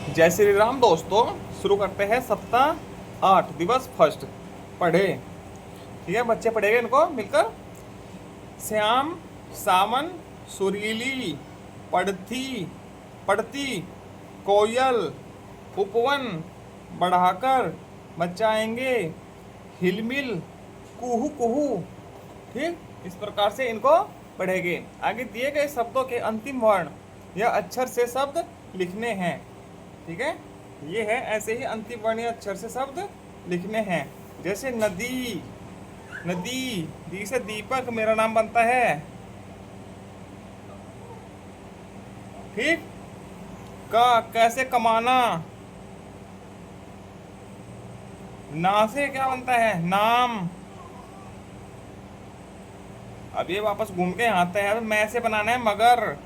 जय श्री राम दोस्तों। शुरू करते हैं सप्ताह 8 दिवस फर्स्ट। पढ़े, ठीक है बच्चे, पढ़ेंगे इनको मिलकर। श्याम, सावन, सुरीली, पढ़ती, पढ़ती, कोयल, उपवन, बढ़ाकर, बचाएंगे, हिलमिल, कुहू कुहू। ठीक, इस प्रकार से इनको पढ़ेंगे। आगे दिए गए शब्दों के अंतिम वर्ण या अक्षर से शब्द लिखने हैं। ठीक है, ये है, ऐसे ही अंतिम वर्ण या अक्षर से शब्द लिखने हैं। जैसे नदी, नदी, दी से दीपक मेरा नाम बनता है। ठीक, का कैसे कमाना, ना से क्या बनता है, नाम। अब ये वापस घूम के आते हैं। अब मैं से बनाना है मगर,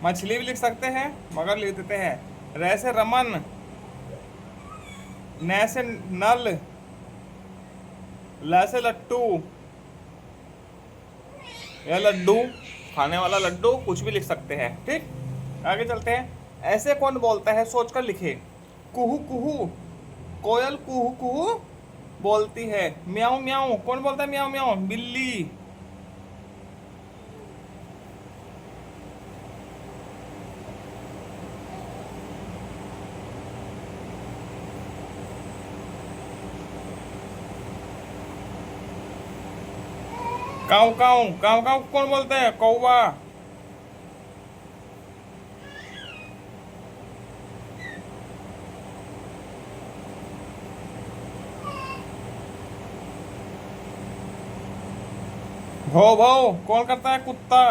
मछली भी लिख सकते हैं, मगर लिख देते हैं। रे से रमन, न से नल, ल से लट्टू या लड्डू, खाने वाला लड्डू, कुछ भी लिख सकते हैं। ठीक, आगे चलते हैं। ऐसे कौन बोलता है, सोचकर लिखे। कुहू कुहू, कोयल कुहू कुहू बोलती है। म्याऊं म्याऊं, कौन बोलता है म्याऊं म्याऊं, बिल्ली। काऊ काऊ, काऊ काऊ कौन बोलता है, कौवा। भौ भौ कौन करता है, कुत्ता।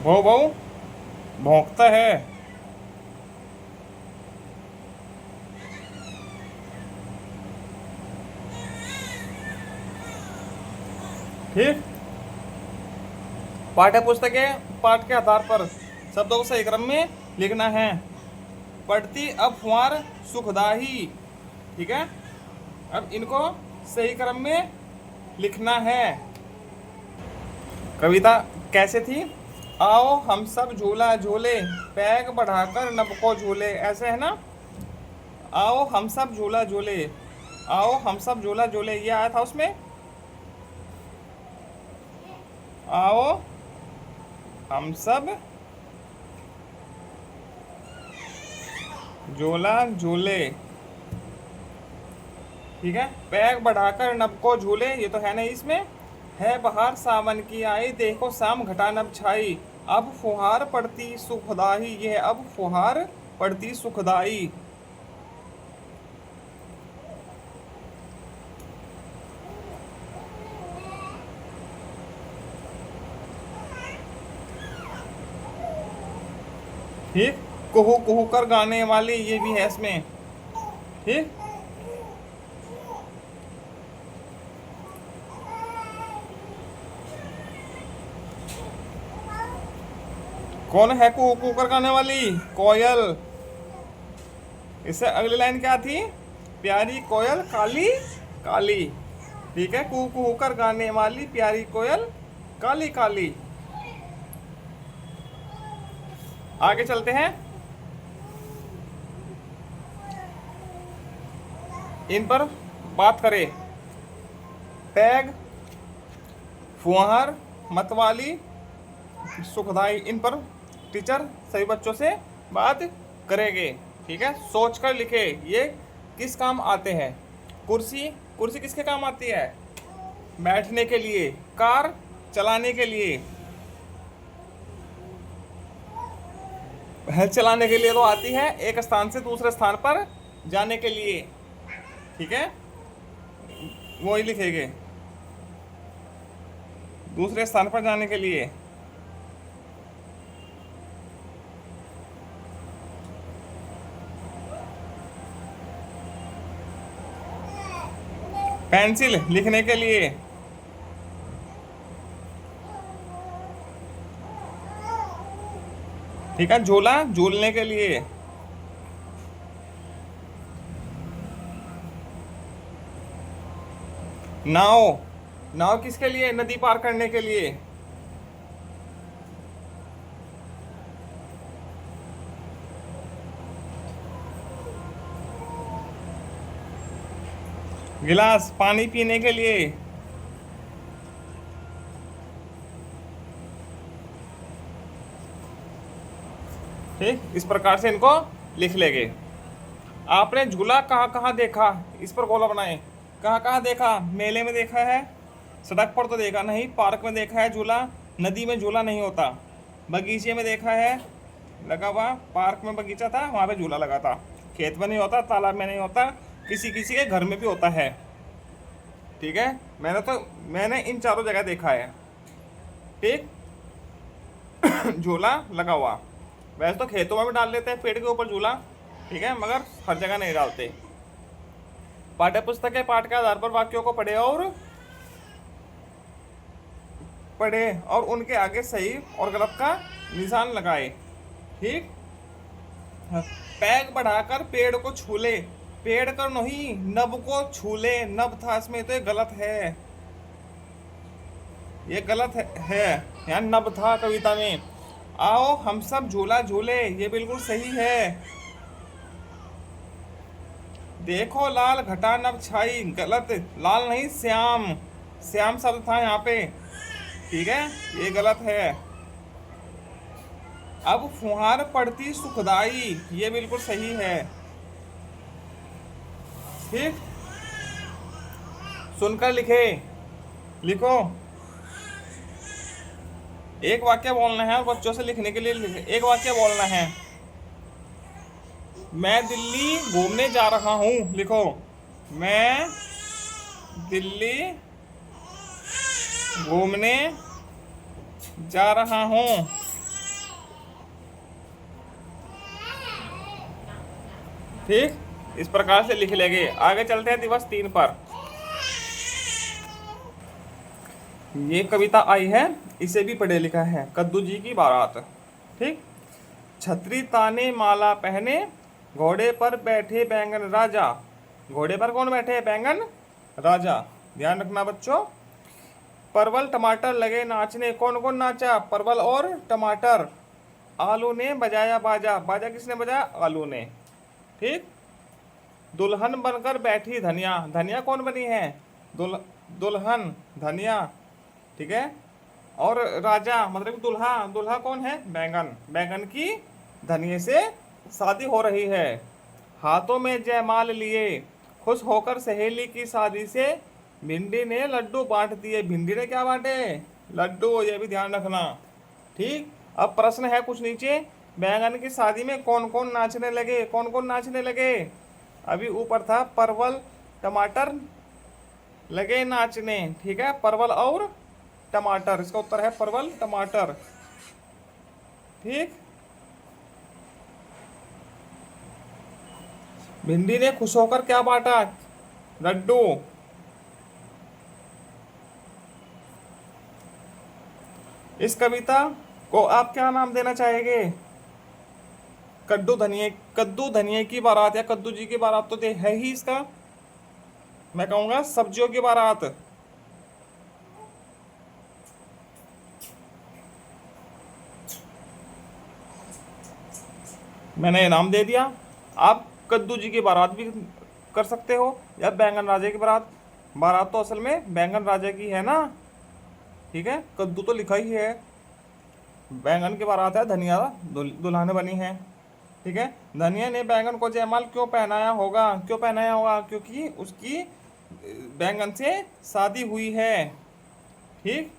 भौ भौ भौंकता है। ठीक, पाठ्य पुस्तक के पाठ के आधार पर शब्दों को सही क्रम में लिखना है। पढ़ती अब फुहार सुखदाही। ठीक है, अब इनको सही क्रम में लिखना है। कविता कैसे थी, आओ हम सब झूला झूले, पैग बढ़ाकर नब को झूले, ऐसे है ना। आओ हम सब झूला झूले, आओ हम सब झूला झूले, ये आया था उसमें। आओ हम सब झूला झूले। ठीक है, पैर बढ़ाकर नब को झूले, ये तो है नहीं इसमें। है बहार सावन की आई, देखो शाम घटा नब छाई, अब फुहार पड़ती सुखदाई, ये है अब फुहार पड़ती सुखदाई। ठीक, कुहू कुहू कर गाने वाली, ये भी है इसमें। ठीक, कौन है कुहू कुहू कर गाने वाली, कोयल। इससे अगली लाइन क्या थी, प्यारी कोयल काली काली। ठीक है, कुहू कुहू कर गाने वाली प्यारी कोयल काली काली। आगे चलते हैं, इन पर बात करें। पैग, फुहार, मतवाली, सुखदाई, इन पर टीचर सभी बच्चों से बात करेंगे। ठीक है, सोच कर लिखे ये किस काम आते हैं। कुर्सी, कुर्सी किसके काम आती है, बैठने के लिए। कार, चलाने के लिए। चलाने के लिए तो आती है, एक स्थान से दूसरे स्थान पर जाने के लिए। ठीक है, वही लिखेंगे, दूसरे स्थान पर जाने के लिए। पेंसिल, लिखने के लिए। ठीक है, झूला, झूलने के लिए। नाव, नाव किसके लिए? नदी पार करने के लिए। गिलास, पानी पीने के लिए। ठीक, इस प्रकार से इनको लिख लेंगे। आपने झूला कहाँ कहाँ देखा? इस पर गोला बनाए। कहाँ कहाँ देखा? मेले में देखा है, सड़क पर तो देखा नहीं, पार्क में देखा है झूला, नदी में झूला नहीं होता, बगीचे में देखा है लगा हुआ, पार्क में बगीचा था वहाँ पे झूला लगा था, खेत में नहीं होता, तालाब में नहीं होता, किसी किसी के घर में भी होता है। ठीक है, मैंने इन चारों जगह देखा है। ठीक, झूला लगा हुआ। वैसे तो खेतों में भी डाल लेते हैं पेड़ के ऊपर झूला, ठीक है, मगर हर जगह नहीं डालते। पाठ्य पुस्तक के पाठ के आधार पर वाक्यों को पढ़े और उनके आगे सही और गलत का निशान लगाए। ठीक, पैग बढ़ाकर पेड़ को छू ले, पेड़ कर नहीं नब को छू ले, नब था इसमें, तो ये गलत है, ये गलत है। यहाँ नब था कविता में। आओ हम सब झूला झूले, ये बिल्कुल सही है। देखो लाल घटा नभ छाई, गलत, लाल नहीं श्याम, श्याम शब्द था यहाँ पे। ठीक है, ये गलत है। अब फुहार पड़ती सुखदाई, ये बिल्कुल सही है। ठीक, सुनकर लिखे, लिखो। एक वाक्य बोलना है और बच्चों से लिखने के लिए एक वाक्य बोलना है। मैं दिल्ली घूमने जा रहा हूँ, लिखो। मैं दिल्ली घूमने जा रहा हूँ। ठीक, इस प्रकार से लिख लेंगे। आगे चलते हैं दिवस 3 पर। ये कविता आई है, इसे भी पढ़े लिखा है, कद्दू जी की बारात। ठीक, छतरी ताने माला पहने, घोड़े पर बैठे बैंगन राजा। घोड़े पर कौन बैठे? बैंगन राजा। ध्यान रखना बच्चों। परवल टमाटर लगे नाचने, कौन कौन नाचा? परवल और टमाटर। आलू ने बजाया बाजा, बाजा किसने बजाया? आलू ने। ठीक, दुल्हन बनकर बैठी धनिया, धनिया कौन बनी है? दुल्हन, धनिया। ठीक है, और राजा मतलब दुल्हा, दुल्हा कौन है? बैंगन, बैंगन की धनिये से शादी हो रही है। हाथों में जयमाल लिए, खुश होकर सहेली की शादी से भिंडी ने लड्डू बांट दिए। भिंडी ने क्या बांटे? लड्डू, ये भी ध्यान रखना। ठीक, अब प्रश्न है कुछ नीचे, बैंगन की शादी में कौन कौन नाचने लगे? कौन कौन नाचने लगे? अभी ऊपर था परवल टमाटर लगे नाचने। ठीक है, परवल और टमाटर, इसका उत्तर है परवल टमाटर। ठीक, भिंडी ने खुश होकर क्या बांटा? लड्डू। इस कविता को आप क्या नाम देना चाहेंगे? कद्दू धनिये की बारात या कद्दू जी की बारात तो है ही इसका। मैं कहूंगा सब्जियों की बारात। मैंने इनाम दे दिया। आप कद्दू जी की बारात भी कर सकते हो या बैंगन राजा की बारात। बारात तो असल में बैंगन राजा की है ना। ठीक है, कद्दू तो लिखा ही है, बैंगन की बारात है, धनिया दुल्हन बनी है। ठीक है, धनिया ने बैंगन को जयमाल क्यों पहनाया होगा? क्यों पहनाया होगा? क्योंकि उसकी बैंगन से शादी हुई है। ठीक,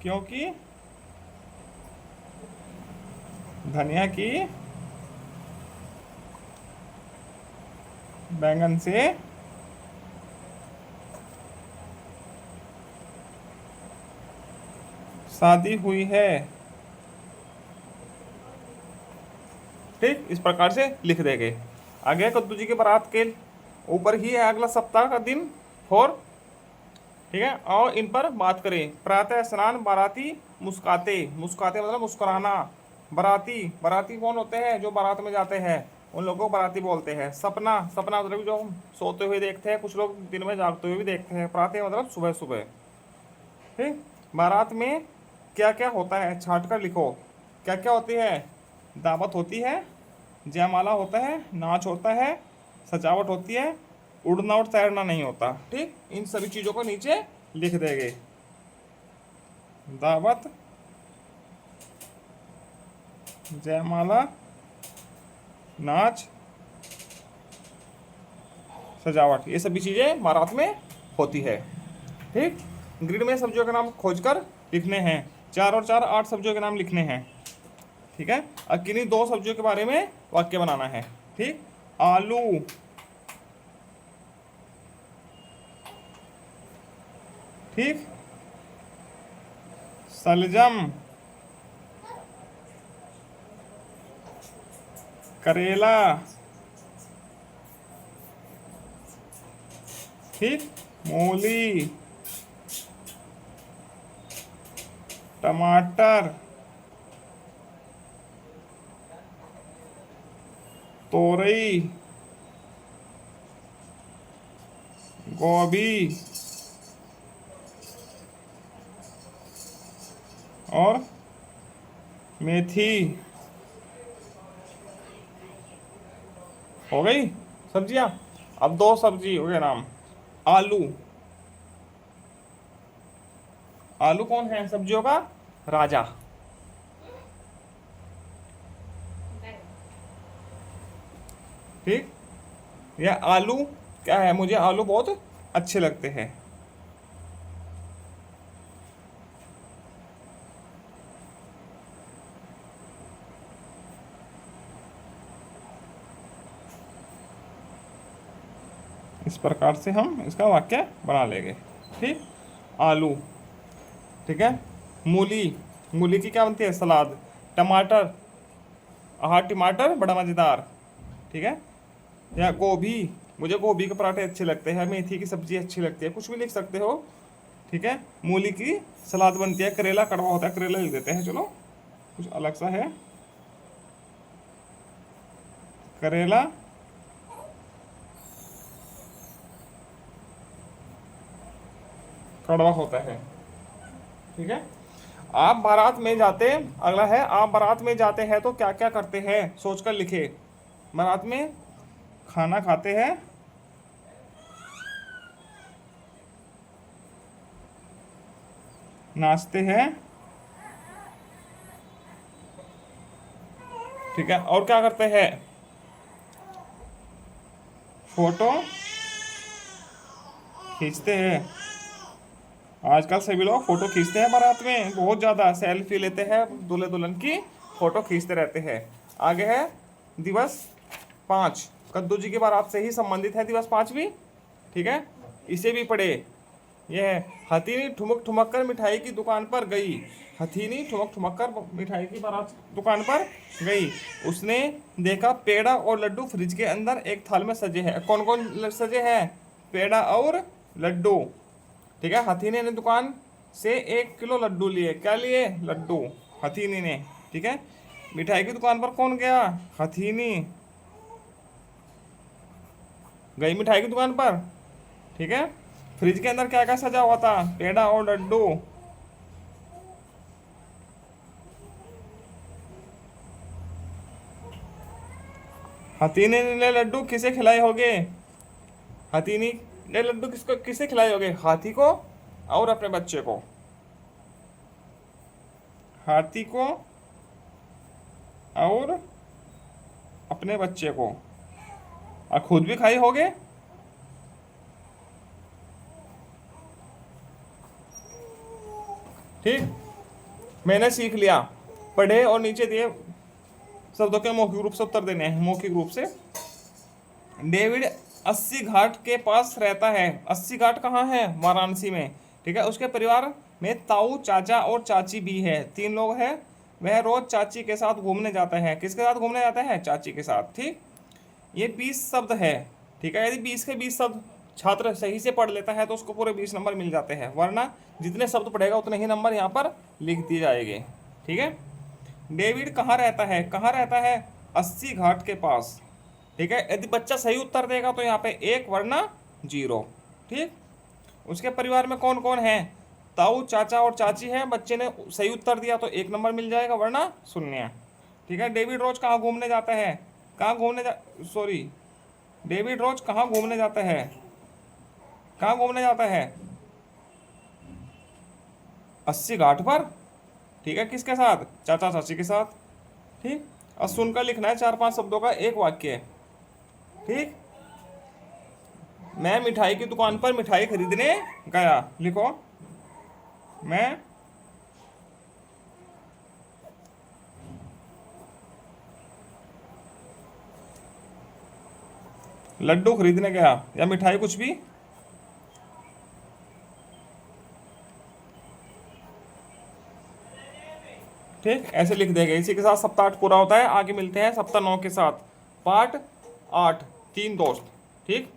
क्योंकि धनिया की बैंगन से शादी हुई है। ठीक, इस प्रकार से लिख देंगे। आगे कद्दू जी की बारात के ऊपर ही है अगला सप्ताह का दिन 4। ठीक है, और इन पर बात करें। प्रातः स्नान, बाराती मुस्काते, मुस्काते मतलब मुस्कुराना। बाराती, बाराती कौन होते हैं? जो बारात में जाते हैं उन लोगों को बाराती बोलते हैं। सपना, सपना मतलब जो हम सोते हुए देखते हैं, कुछ लोग दिन में जागते हुए भी देखते हैं। पराते मतलब सुबह सुबह। ठीक। बारात में क्या क्या होता है छाट कर लिखो। क्या क्या होती है? दावत होती है, जयमाला होता है, नाच होता है, सजावट होती है, उड़ना और तैरना नहीं होता। ठीक, इन सभी चीज़ों को नीचे लिख देंगे। दावत, जयमाला, नाच, सजावट, ये सभी चीज़ें बारात में होती है। ठीक। ग्रिड में सब्जियों के नाम खोजकर लिखने हैं। 4 और 4 8 सब्जियों के नाम लिखने हैं। ठीक है। अब किन्हीं 2 सब्जियों के बारे में वाक्य बनाना है। ठीक। आलू, ठीक, सलजम, करेला, ठीक, मूली, टमाटर, तोरई, गोभी और मेथी। हो गई सब्जियां। अब 2 सब्जी हो गए नाम। आलू, आलू कौन है सब्जियों का राजा। ठीक। यह आलू क्या है? मुझे आलू बहुत अच्छे लगते हैं। इस प्रकार से हम इसका वाक्य बना लेंगे। ठीक। आलू, ठीक है। मूली, मूली की क्या बनती है? सलाद। टमाटर, हाँ टमाटर बड़ा मज़ेदार। ठीक है। या गोभी, मुझे गोभी के पराठे अच्छे लगते हैं। मेथी की सब्जी अच्छी लगती है। कुछ भी लिख सकते हो। ठीक है। मूली की सलाद बनती है। करेला कड़वा होता है, करेला लिख देते हैं। चलो कुछ अलग सा है। करेला कड़वा होता है। ठीक है। आप बारात में जाते, अगला है आप बारात में जाते हैं तो क्या क्या करते हैं? सोचकर लिखे। बारात में खाना खाते हैं, नाचते हैं, ठीक है, और क्या करते हैं? फोटो खींचते हैं। आजकल सभी लोग फोटो खींचते हैं बारात में, बहुत ज़्यादा सेल्फी लेते हैं, दूल्हे दुल्हन की फोटो खींचते रहते हैं। आगे है दिवस 5, कद्दू जी की बारात से ही संबंधित है दिवस 5 भी। ठीक है। इसे भी पढ़े। यह है हथीनी ठुमक ठुमक कर मिठाई की दुकान पर गई। हथीनी ठुमक ठुमक कर मिठाई की बारात दुकान पर गई। उसने देखा पेड़ा और लड्डू फ्रिज के अंदर एक थाल में सजे हैं। कौन कौन सजे हैं? पेड़ा और लड्डू। ठीक है। हथीनी ने दुकान से 1 किलो लड्डू लिए। क्या लिए? लड्डू, हथीनी ने। ठीक है। मिठाई की दुकान पर कौन गया? हथीनी गई मिठाई की दुकान पर। ठीक है। फ्रिज के अंदर क्या क्या सजा हुआ था? पेड़ा और लड्डू। हथीनी ने लड्डू किसे खिलाए होंगे? हथीनी ने लड्डू किसको किसे खिलाए होंगे? हाथी को और अपने बच्चे को। हाथी को और अपने बच्चे को, और खुद भी खाए होंगे। ठीक। मैंने सीख लिया। पढ़े और नीचे दिए शब्दों के मौखिक रूप से उत्तर देने हैं। मौखिक रूप से, डेविड 80 घाट के पास रहता है। 80 घाट कहाँ है? वाराणसी में। ठीक है। उसके परिवार में ताऊ, चाचा और चाची भी है। 3 लोग हैं। वह रोज चाची के साथ घूमने जाता है। किसके साथ घूमने जाता है? चाची के साथ। ठीक। ये 20 शब्द है। ठीक है। यदि 20 के 20 शब्द छात्र सही से पढ़ लेता है तो उसको पूरे 20 नंबर मिल जाते हैं, वरना जितने शब्द पढ़ेगा उतने ही नंबर यहाँ पर लिख दिए जाएंगे। ठीक है। डेविड कहाँ रहता है? कहाँ रहता है? 80 घाट के पास। ठीक है। यदि बच्चा सही उत्तर देगा तो यहाँ पे 1 वरना 0। ठीक। उसके परिवार में कौन कौन है? ताऊ, चाचा और चाची है। बच्चे ने सही उत्तर दिया तो 1 नंबर मिल जाएगा वरना 0। ठीक है। डेविड रोज कहाँ घूमने जाता है? कहाँ घूमने जा सॉरी डेविड रोज कहाँ घूमने जाता है? कहाँ घूमने जाता है? 80 घाट पर। ठीक है। किसके साथ? चाचा चाची के साथ। ठीक। अब सुनकर लिखना है 4-5 शब्दों का एक वाक्य। ठीक। मैं मिठाई की दुकान पर मिठाई खरीदने गया। लिखो, मैं लड्डू खरीदने गया, या मिठाई कुछ भी। ठीक। ऐसे लिख देंगे। इसी के साथ सप्ताह 8 पूरा होता है। आगे मिलते हैं सप्ताह 9 के साथ। पार्ट 8, 3 दोस्त। ठीक।